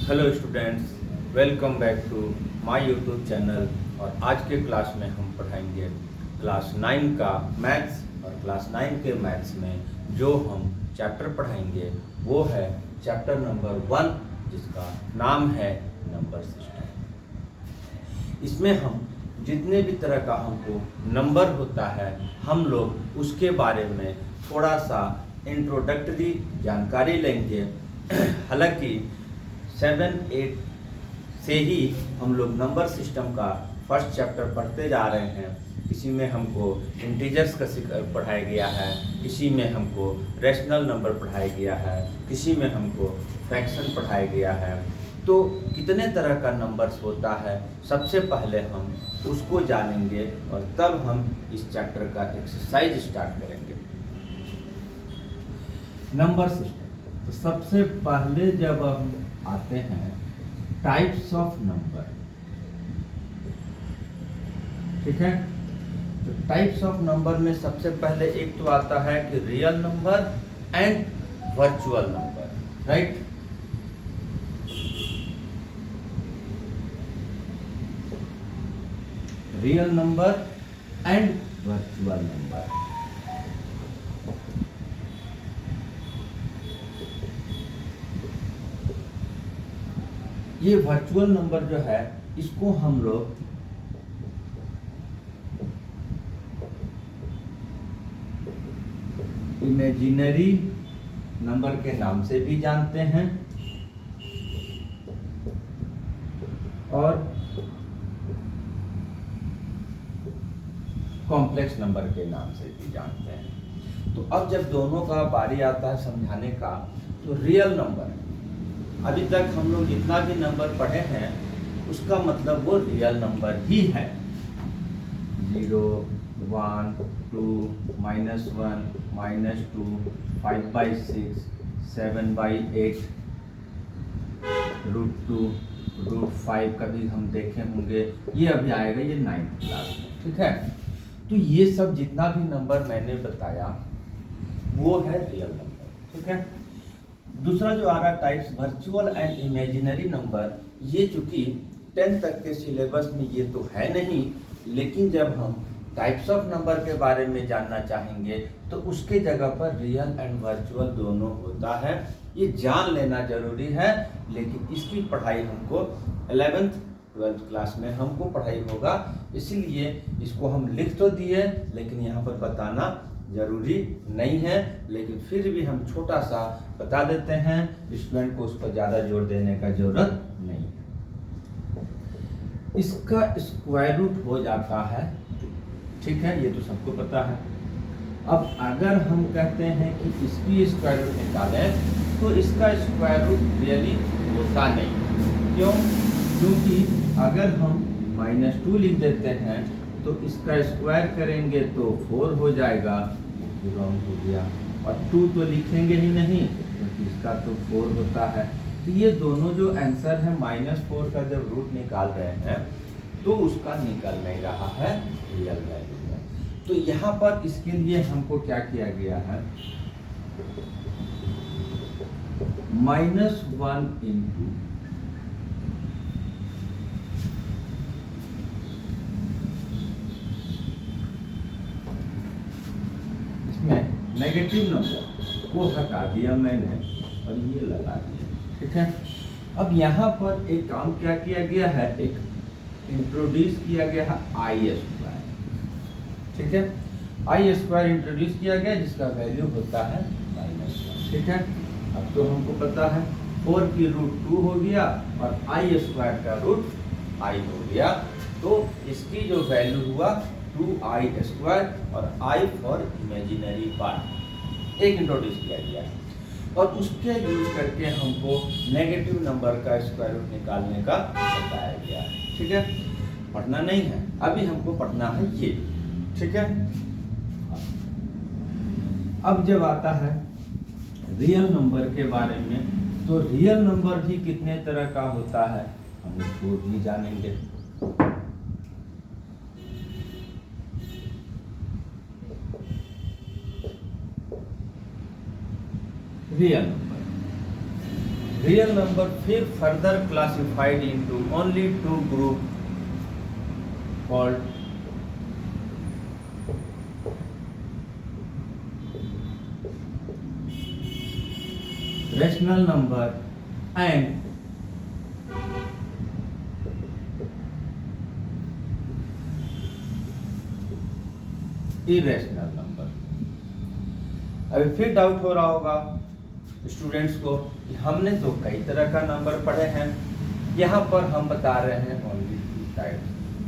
Hello students, welcome back to my YouTube channel. और आज के क्लास में हम पढ़ाएंगे क्लास 9 का मैथ्स। और क्लास 9 के मैथ्स में जो हम चैप्टर पढ़ाएंगे वो है चैप्टर नंबर 1, जिसका नाम है नंबर सिस्टम। इसमें हम जितने भी तरह का हमको नंबर होता है हम लोग उसके बारे में थोड़ा सा इंट्रोडक्टरी जानकारी लेंगे। हालांकि 7-8 से ही हम लोग नंबर सिस्टम का फर्स्ट चैप्टर पढ़ते जा रहे हैं। किसी में हमको इंटीजर्स का पढ़ाया गया है, किसी में हमको रैशनल नंबर पढ़ाया गया है, किसी में हमको फ्रैक्शन पढ़ाया गया है। तो कितने तरह का नंबर्स होता है सबसे पहले हम उसको जानेंगे और तब हम इस चैप्टर का एक्सरसाइज स्टार्ट करेंगे। नंबर सिस्टम, तो सबसे पहले जब हम आते हैं टाइप्स ऑफ नंबर, ठीक है। तो टाइप्स ऑफ नंबर में सबसे पहले एक तो आता है कि real number and virtual number, right. Real number and virtual number. ये वर्चुअल नंबर जो है इसको हम लोग इमेजिनरी नंबर के नाम से भी जानते हैं और कॉम्प्लेक्स नंबर के नाम से भी जानते हैं। तो अब जब दोनों का बारी आता है समझाने का, तो रियल नंबर, अभी तक हम लोग जितना भी नंबर पढ़े हैं उसका मतलब वो रियल नंबर ही है। 0, 1, 2, -1, -2, 5/6, 7/8, √2, √5 कभी हम देखे होंगे। ये अभी आएगा, ये 9th क्लास में, ठीक है। तो ये सब जितना भी नंबर मैंने बताया वो है रियल नंबर, ठीक है। दूसरा जो आ रहा है types virtual and imaginary number, ये चूंकि 10th तक के सिलेबस में ये तो है नहीं, लेकिन जब हम टाइप्स ऑफ नंबर के बारे में जानना चाहेंगे तो उसके जगह पर रियल एंड वर्चुअल दोनों होता है। ये जान लेना जरूरी है, लेकिन इसकी पढ़ाई हमको 11th 12th क्लास में हमको पढ़ाई होगा, इसीलिए इसको हम लिख तो दिए लेकिन यहाँ पर बताना जरूरी नहीं है। लेकिन फिर भी हम छोटा सा बता देते हैं, स्टूडेंट को उस पर ज़्यादा जोर देने का जरूरत नहीं है। इसका स्क्वायर रूट हो जाता है, ठीक है, ये तो सबको पता है। अब अगर हम कहते हैं कि इसकी स्क्वायर रूट निकालें तो इसका स्क्वायर रूट रियली होता नहीं। क्यों? क्योंकि अगर हम -2 लिख देते हैं तो इसका स्क्वायर करेंगे तो 4 हो जाएगा, रॉन्ग हो गया। और 2 तो लिखेंगे ही नहीं क्योंकि इसका तो 4 होता है। तो ये दोनों जो आंसर है -4 का जब रूट निकाल रहे हैं तो उसका निकल नहीं रहा है रियल वैल्यू में। तो यहाँ पर इसके लिए हमको क्या किया गया है, -1 इंटू इसमें नेगेटिव नंबर को हटा दिया मैंने और ये लगा दिया, ठीक है। अब यहाँ पर एक काम क्या किया गया है, एक इंट्रोड्यूस किया गया है I², ठीक है। I² इंट्रोड्यूस किया गया जिसका वैल्यू होता है -1, ठीक है। अब तो हमको पता है 4 की √2 हो गया और I² का रूट I हो गया। तो इसकी जो वैल्यू हुआ 2I² और I फॉर इमेजिनरी पार्ट एक इंट्रोड्यूस किया गया है। और उसके यूज करके हमको नेगेटिव नंबर का स्क्वायर रूट निकालने का बताया गया है, ठीक है। पढ़ना नहीं है, अभी हमको पढ़ना है ये, ठीक है। अब जब आता है रियल नंबर के बारे में, तो रियल नंबर भी कितने तरह का होता है हम उसको भी जानेंगे। रियल नंबर रियल नंबर फिर further classified into only two group called rational number and irrational number. अभी फिर डाउट हो रहा होगा स्टूडेंट्स को कि हमने तो कई तरह का नंबर पढ़े हैं, यहाँ पर हम बता रहे हैं ओनली टू टाइप।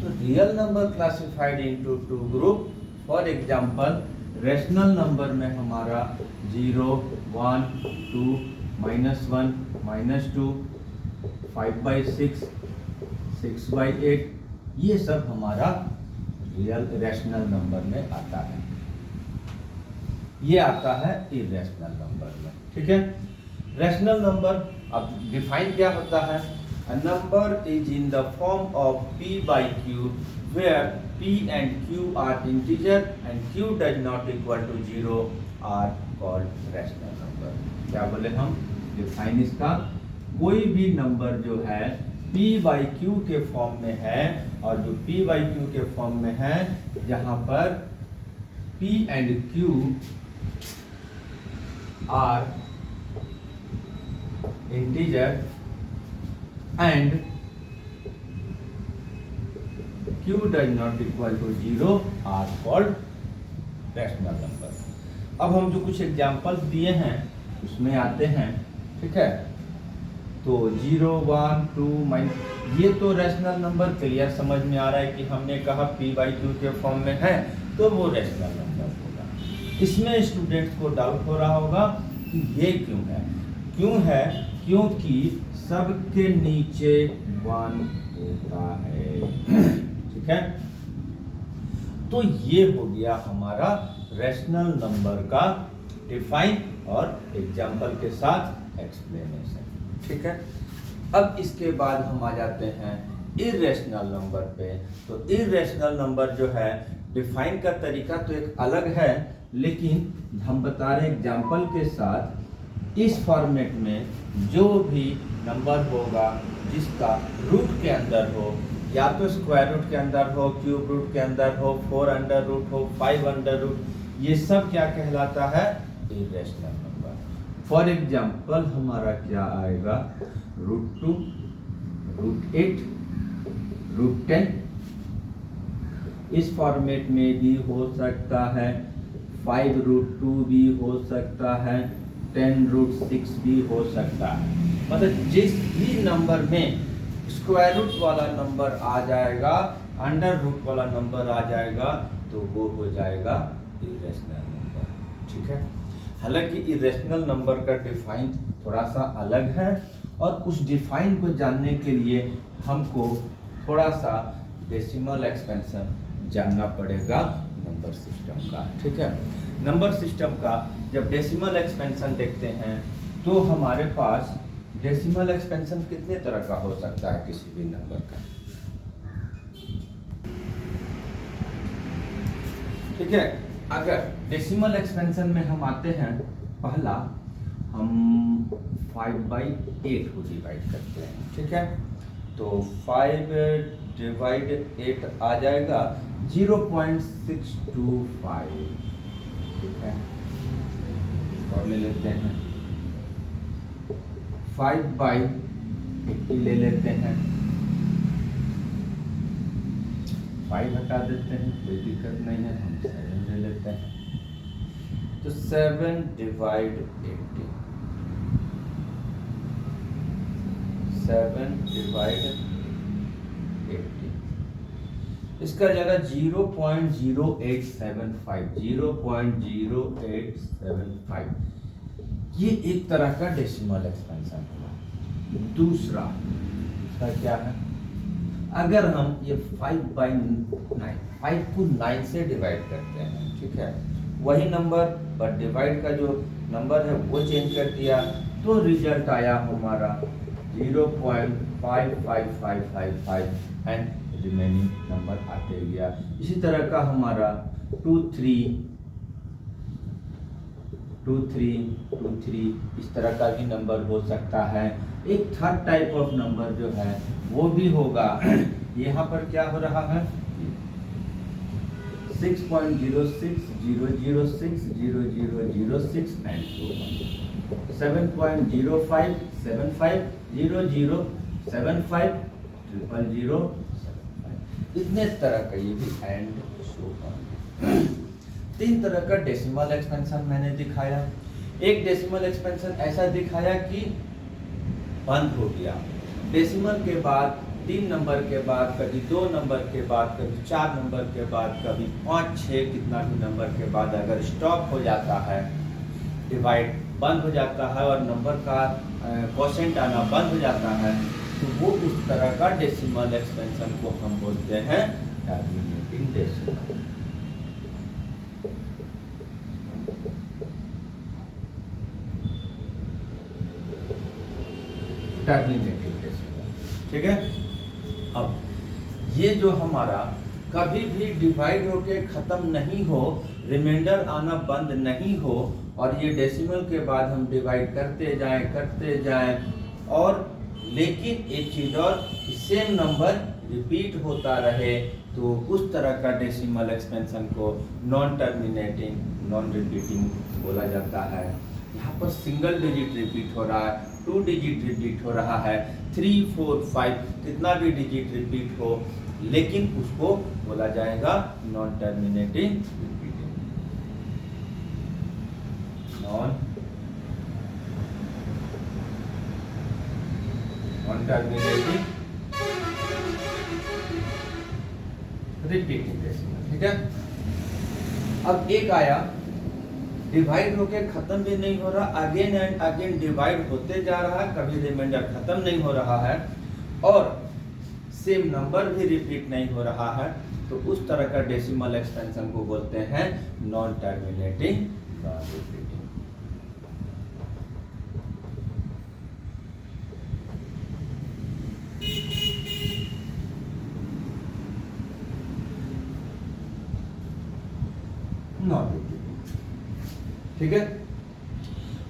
तो real number classified into two group. For example rational number में हमारा 0, 1, 2, -1, -2, 5/6, 6/8, ये सब हमारा रियल रैशनल नंबर में आता है। ये आता है इरेशनल नंबर में, ठीक है। रैशनल नंबर अब डिफाइन क्या होता है? A number is in the form of p/q where p and q are integer and q does not equal to 0 are called rational number. क्या बोले हम? डिफाइन इसका, कोई भी नंबर जो है p/q के फॉर्म में है, और जो p/q के फॉर्म में है जहां पर p and q are integer and q does not equal to 0 are called rational number. अब हम जो कुछ एग्जांपल्स दिए हैं उसमें आते हैं, ठीक है। तो 0, 1, 2 ये तो रैशनल नंबर क्लियर समझ में आ रहा है कि हमने कहा p/q के फॉर्म में है तो वो रैशनल नंबर होगा। इसमें स्टूडेंट्स को डाउट हो रहा होगा कि ये क्यों है? क्यों है? क्योंकि सबके नीचे 1 होता है, ठीक है। तो ये हो गया हमारा रैशनल नंबर का डिफाइन और एग्जाम्पल के साथ एक्सप्लेनेशन, ठीक है। अब इसके बाद हम आ जाते हैं इरेशनल नंबर पे। तो इरेशनल नंबर जो है डिफाइन का तरीका तो एक अलग है, लेकिन हम बता रहे हैं एग्जाम्पल के साथ। इस फॉर्मेट में जो भी नंबर होगा जिसका रूट के अंदर हो, या तो स्क्वायर रूट के अंदर हो, क्यूब रूट के अंदर हो, 4 अंडर रूट हो, 5 अंडर रूट, ये सब क्या कहलाता है? Irrational number. फॉर एग्जाम्पल हमारा क्या आएगा? √2, √8, √10। इस फॉर्मेट में भी हो सकता है, 5√2 भी हो सकता है, 10√6 भी हो सकता है। मतलब जिस भी नंबर में स्क्वायर रूट वाला नंबर आ जाएगा, अंडर रूट वाला नंबर आ जाएगा, तो वो हो जाएगा इरेशनल नंबर, ठीक है। हालांकि इरेशनल नंबर का डिफाइन थोड़ा सा अलग है, और उस डिफाइन को जानने के लिए हमको थोड़ा सा डेसिमल एक्सपेंशन जानना पड़ेगा नंबर सिस्टम का, ठीक है। नंबर सिस्टम का जब डेसिमल एक्सपेंशन देखते हैं तो हमारे पास डेसिमल एक्सपेंशन कितने तरह का हो सकता है किसी भी नंबर का, ठीक है। अगर डेसिमल एक्सपेंशन में हम आते हैं, पहला हम 5/8 को डिवाइड करते हैं, ठीक है। तो 5/8 आ जाएगा 0.625, ठीक है। और ले लेते हैं 5/80 ले लेते हैं, 5 हटा देते हैं, कोई दिक्कत नहीं है, हम 7 ले लेते हैं। तो 7/80, 7/80, इसका जगह 0.0875, 0.0875, ये एक तरह का डेसिमल एक्सपेंशन हुआ। दूसरा इसका क्या है? अगर हम ये 5/9, 5 को 9 से डिवाइड करते हैं, ठीक है, वही नंबर पर डिवाइड का जो नंबर है वो चेंज कर दिया, तो रिजल्ट आया हमारा 0.55555 एंड रिमेनिंग नंबर आते गया। इसी तरह का हमारा 2, 3, 2323 इस तरह का भी नंबर हो सकता है। एक थर्ड टाइप ऑफ नंबर जो है वो भी होगा। यहाँ पर क्या हो रहा है 6.06006006 एंड 7.05750075 इतने तरह का ये भी एंड शो ऑन। तीन तरह का डेसिमल एक्सपेंशन मैंने दिखाया। एक डेसिमल एक्सपेंशन ऐसा दिखाया कि बंद हो गया, डेसिमल के बाद 3 नंबर के बाद, कभी 2 नंबर के बाद, कभी 4 नंबर के बाद, कभी 5 6 कितना भी नंबर के बाद अगर स्टॉप हो जाता है, डिवाइड बंद हो जाता है और नंबर का क्वोशेंट आना बंद हो जाता है, तो वो उस तरह का डेसिमल एक्सपेंशन को हम बोलते हैं टर्मिनेटिंग डेसिमल। टर्मिनेटिंग डेसिमल, ठीक है। अब ये जो हमारा कभी भी डिवाइड होके खत्म नहीं हो, रिमाइंडर आना बंद नहीं हो, और ये डेसिमल के बाद हम डिवाइड करते जाएं और लेकिन एक चीज और, सेम नंबर रिपीट होता रहे, तो उस तरह का डेसिमल एक्सपेंशन को नॉन टर्मिनेटिंग नॉन रिपीटिंग बोला जाता है। यहाँ पर सिंगल डिजिट रिपीट हो रहा है, 2 डिजिट रिपीट हो रहा है, 3 4 5 कितना भी डिजिट रिपीट हो, लेकिन उसको बोला जाएगा non terminating repeating, non terminating repeating decimal, ठीक है। अब एक आया डिवाइड होके खत्म भी नहीं हो रहा, अगेन एंड अगेन डिवाइड होते जा रहा है, कभी रिमाइंडर खत्म नहीं हो रहा है और सेम नंबर भी रिपीट नहीं हो रहा है, तो उस तरह का डेसिमल एक्सपेंशन को बोलते हैं non terminating non repeating. Non repeating, ठीक है।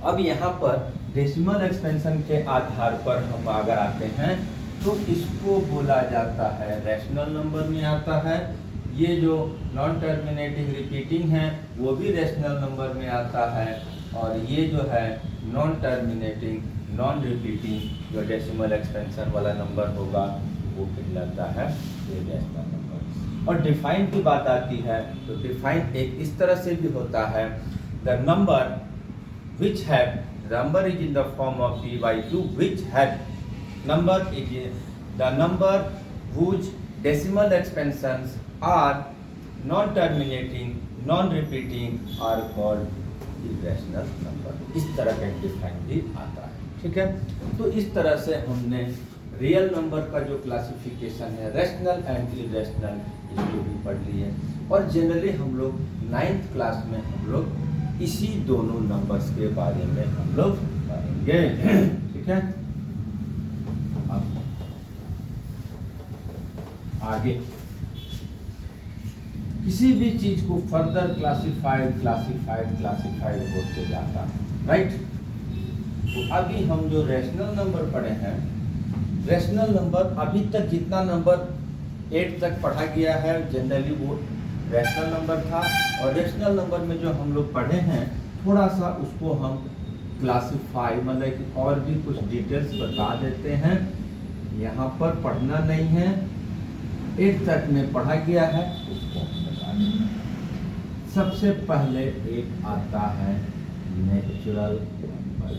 अब यहाँ पर डेसिमल एक्सपेंशन के आधार पर हम अगर आते हैं तो इसको बोला जाता है, रैशनल नंबर में आता है। ये जो नॉन टर्मिनेटिंग रिपीटिंग है वो भी रैशनल नंबर में आता है, और ये जो है नॉन टर्मिनेटिंग नॉन रिपीटिंग जो डेसिमल एक्सपेंशन वाला नंबर होगा वो कहलाता है ये रैशनल नंबर। और डिफाइन की बात आती है तो डिफाइन एक इस तरह से भी होता है, the number which had number is in the form of p by 2 which had number is the number whose decimal expansions are non terminating non repeating are called irrational number। इस तरह का डिफाइन भी आता है, ठीक है। तो इस तरह से हमने रियल नंबर का जो क्लासिफिकेशन है रैशनल एंड इरेशनल इसको भी पढ़ लिए, और जनरली हम लोग 9th क्लास में हम लोग इसी दोनों नंबर्स के बारे में हम लोग पढ़ेंगे, ठीक है। अब आगे किसी भी चीज को फर्दर क्लासिफाइड होते जाता है, राइट। तो अभी हम जो रैशनल नंबर पढ़े हैं, रैशनल नंबर अभी तक जितना नंबर 8 तक पढ़ा गया है जनरली वो रैशनल नंबर था, और रैशनल नंबर में जो हम लोग पढ़े हैं थोड़ा सा उसको हम क्लासिफाई मतलब कि और भी कुछ डिटेल्स बता देते हैं। यहाँ पर पढ़ना नहीं है, 8 तक में पढ़ा गया है उसको हम बता देते हैं। सबसे पहले एक आता है नेचुरल नंबर,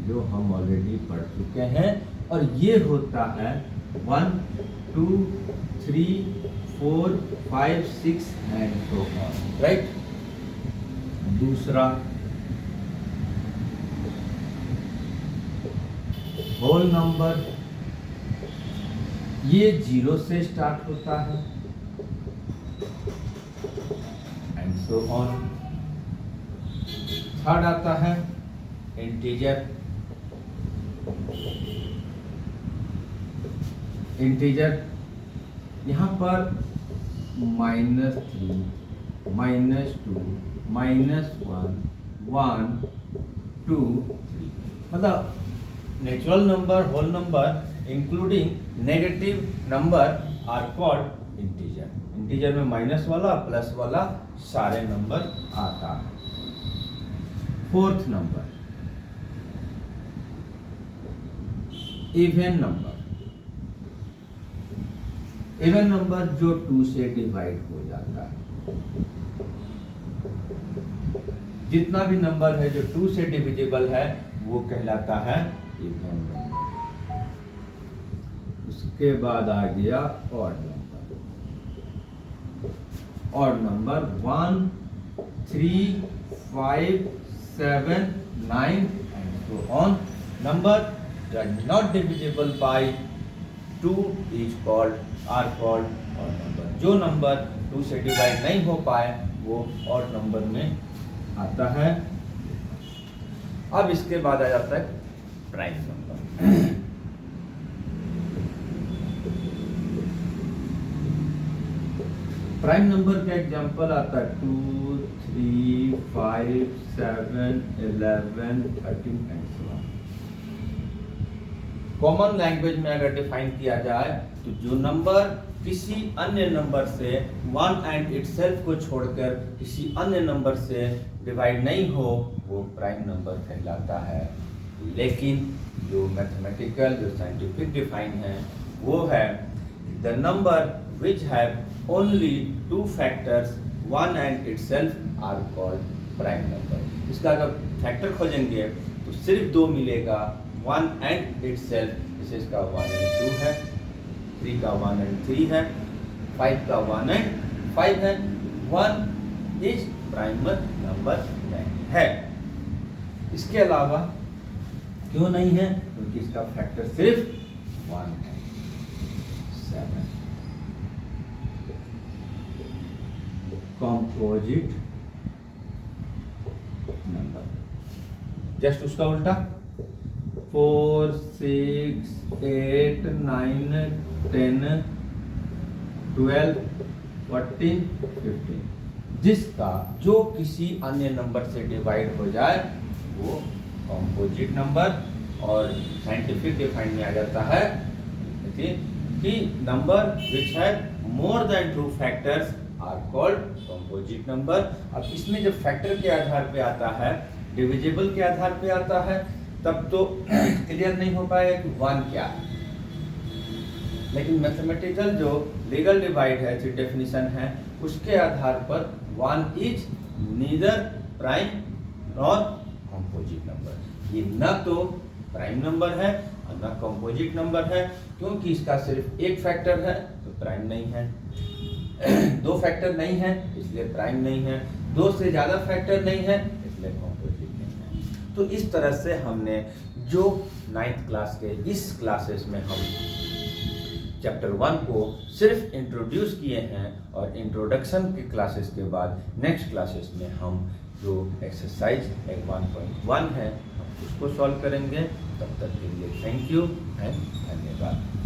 जो हम ऑलरेडी पढ़ चुके हैं, और ये होता है 1 2 3 4 5 6 एंड सो ऑन, राइट। दूसरा होल नंबर, ये 0 से स्टार्ट होता है एंड सो ऑन। थर्ड आता है इंटीजर, यहाँ पर -3 -2 -1 1 2 3। मतलब natural number, whole number including negative number are called integer. Integer में माइनस वाला प्लस वाला सारे नंबर आता है। Fourth number even number. Even number जो 2 से डिवाइड हो जाता है। जितना भी नंबर है जो 2 से डिविजिबल है वो कहलाता है इवन नंबर। उसके बाद आ गया odd number. Odd number 1 3 5 7 9 and so on. Number that is not divisible by 2 is called are called odd number. जो नंबर 2 से डिवाइड नहीं हो पाए वो ऑड नंबर में आता है। अब इसके बाद आ जाता है प्राइम नंबर। प्राइम नंबर का एग्जांपल आता है 2 3 5 7 11 13 and so on. Common language में अगर डिफाइन किया जाए तो जो नंबर किसी अन्य नंबर से वन एंड इटसेल्फ को छोड़कर किसी अन्य नंबर से डिवाइड नहीं हो वो प्राइम नंबर कहलाता है। लेकिन जो मैथमेटिकल जो साइंटिफिक डिफाइन है वो है the number which have only 2 factors one and itself are called prime number. इसका अगर फैक्टर खोजेंगे तो सिर्फ 2 मिलेगा, 1 एंड इटसेल्फ। जैसे इसका 1 एंड 2 है, 3 का 1 एंड 3 है, 5 का 1 एंड 5 है। 1 इज प्राइम नंबर नहीं है। इसके अलावा क्यों नहीं है? क्योंकि इसका फैक्टर सिर्फ 1 है, 7। कॉम्पोजिट नंबर जस्ट उसका उल्टा 4 6 8 9 10 12 14 15 जिसका जो किसी अन्य नंबर से डिवाइड हो जाए वो कॉम्पोजिट नंबर। और साइंटिफिक डिफाइन में आ जाता है कि नंबर विच है more than 2 factors are called composite number. अब इसमें जब फैक्टर के आधार पे आता है, डिविजिबल के आधार पे आता है, तब तो क्लियर नहीं हो पाएगा कि 1 क्या है। लेकिन मैथमेटिकल जो लीगल डिवाइड है, जो डेफिनेशन है, उसके आधार पर 1 is neither prime nor composite number. ये न तो प्राइम नंबर है और न कॉम्पोजिट नंबर है। क्योंकि इसका सिर्फ एक फैक्टर है तो प्राइम नहीं है, 2 फैक्टर नहीं है इसलिए प्राइम नहीं है, 2 से ज़्यादा फैक्टर नहीं है इसलिए कॉम्पोजिट नहीं है। तो इस तरह से हमने जो 9th क्लास के इस क्लासेस में हम चैप्टर 1 को सिर्फ इंट्रोड्यूस किए हैं और इंट्रोडक्शन के क्लासेस के बाद नेक्स्ट क्लासेस में हम जो एक्सरसाइज 1.1 है हम उसको सॉल्व करेंगे। तब तक के लिए थैंक यू एंड धन्यवाद।